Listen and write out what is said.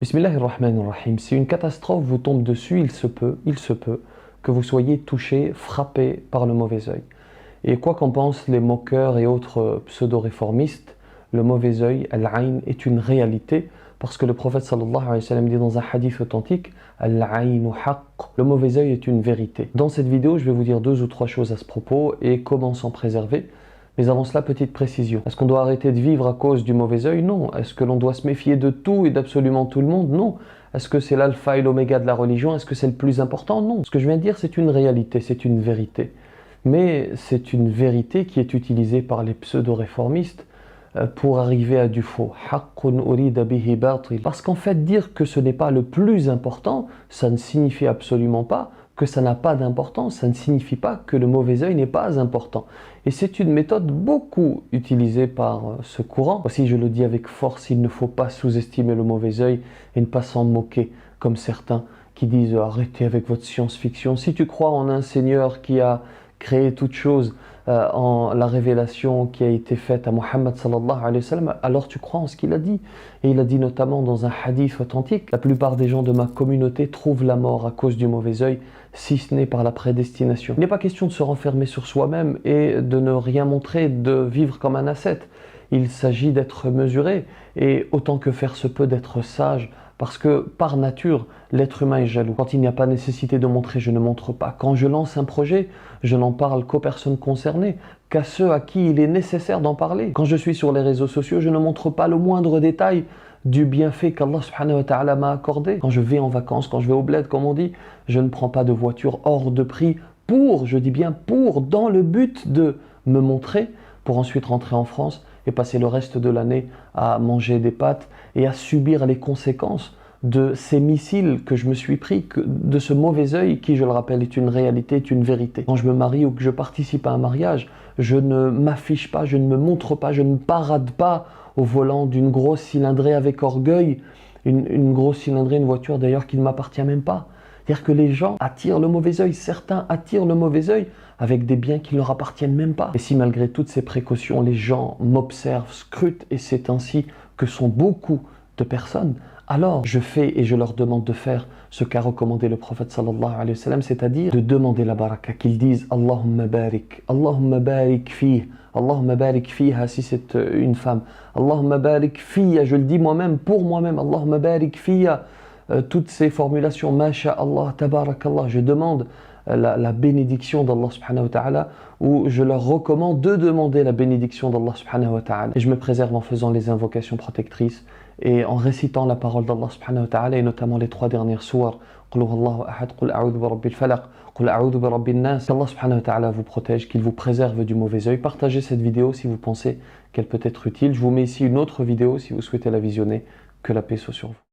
Bismillahirrahmanirrahim. Si une catastrophe vous tombe dessus, il se peut que vous soyez touché, frappé par le mauvais œil. Et quoi qu'en pensent les moqueurs et autres pseudo-réformistes, le mauvais œil, al-ayn, est une réalité parce que le prophète sallallahu alayhi wa sallam dit dans un hadith authentique, al-aynu haqq, le mauvais œil est une vérité. Dans cette vidéo, je vais vous dire deux ou trois choses à ce propos et comment s'en préserver. Mais avant cela, petite précision. Est-ce qu'on doit arrêter de vivre à cause du mauvais œil? Non. Est-ce que l'on doit se méfier de tout et d'absolument tout le monde? Non. Est-ce que c'est l'alpha et l'oméga de la religion? Est-ce que c'est le plus important? Non. Ce que je viens de dire, c'est une réalité, c'est une vérité. Mais c'est une vérité qui est utilisée par les pseudo-réformistes pour arriver à du faux. Parce qu'en fait, dire que ce n'est pas le plus important, ça ne signifie absolument pas que ça n'a pas d'importance, ça ne signifie pas que le mauvais œil n'est pas important. Et c'est une méthode beaucoup utilisée par ce courant. Aussi, je le dis avec force, il ne faut pas sous-estimer le mauvais œil et ne pas s'en moquer, comme certains qui disent « arrêtez avec votre science-fiction ». Si tu crois en un Seigneur qui a créé toute chose, en la révélation qui a été faite à Muhammad sallallahu alayhi wa sallam, alors tu crois en ce qu'il a dit. Et il a dit notamment dans un hadith authentique, la plupart des gens de ma communauté trouvent la mort à cause du mauvais œil, si ce n'est par la prédestination. Il n'est pas question de se renfermer sur soi-même et de ne rien montrer, de vivre comme un ascète. Il s'agit d'être mesuré et autant que faire se peut d'être sage, parce que par nature, l'être humain est jaloux. Quand il n'y a pas nécessité de montrer, je ne montre pas. Quand je lance un projet, je n'en parle qu'aux personnes concernées, qu'à ceux à qui il est nécessaire d'en parler. Quand je suis sur les réseaux sociaux, je ne montre pas le moindre détail du bienfait qu'Allah subhanahu wa ta'ala m'a accordé. Quand je vais en vacances, quand je vais au bled, comme on dit, je ne prends pas de voiture hors de prix pour, je dis bien pour, dans le but de me montrer, pour ensuite rentrer en France et passer le reste de l'année à manger des pâtes et à subir les conséquences de ces missiles que je me suis pris, de ce mauvais œil qui, je le rappelle, est une réalité, est une vérité. Quand je me marie ou que je participe à un mariage, je ne m'affiche pas, je ne me montre pas, je ne parade pas au volant d'une grosse cylindrée avec orgueil, une grosse cylindrée, une voiture d'ailleurs qui ne m'appartient même pas. C'est-à-dire que les gens attirent le mauvais œil, certains attirent le mauvais œil avec des biens qui ne leur appartiennent même pas. Et si malgré toutes ces précautions, les gens m'observent, scrutent, et c'est ainsi que sont beaucoup de personnes, alors je fais et je leur demande de faire ce qu'a recommandé le prophète sallallahu alayhi wa sallam, c'est-à-dire de demander la baraka, qu'ils disent Allahumma barik fih, Allahumma barik fiha si c'est une femme, Allahumma barik fiya, je le dis moi-même pour moi-même, Allahumma barik fiya, toutes ces formulations, masha'Allah, tabarakallah, je demande la bénédiction d'Allah subhanahu wa ta'ala, ou je leur recommande de demander la bénédiction d'Allah subhanahu wa ta'ala. Et je me préserve en faisant les invocations protectrices et en récitant la parole d'Allah subhanahu wa ta'ala, et notamment les trois dernières sourates, Qul huwallahu ahad, Qul a'udhu bi rabbil falaq, Qul a'udhu bi rabbin nas. Qu'Allah subhanahu wa ta'ala vous protège, qu'il vous préserve du mauvais œil. Partagez cette vidéo si vous pensez qu'elle peut être utile. Je vous mets ici une autre vidéo si vous souhaitez la visionner. Que la paix soit sur vous.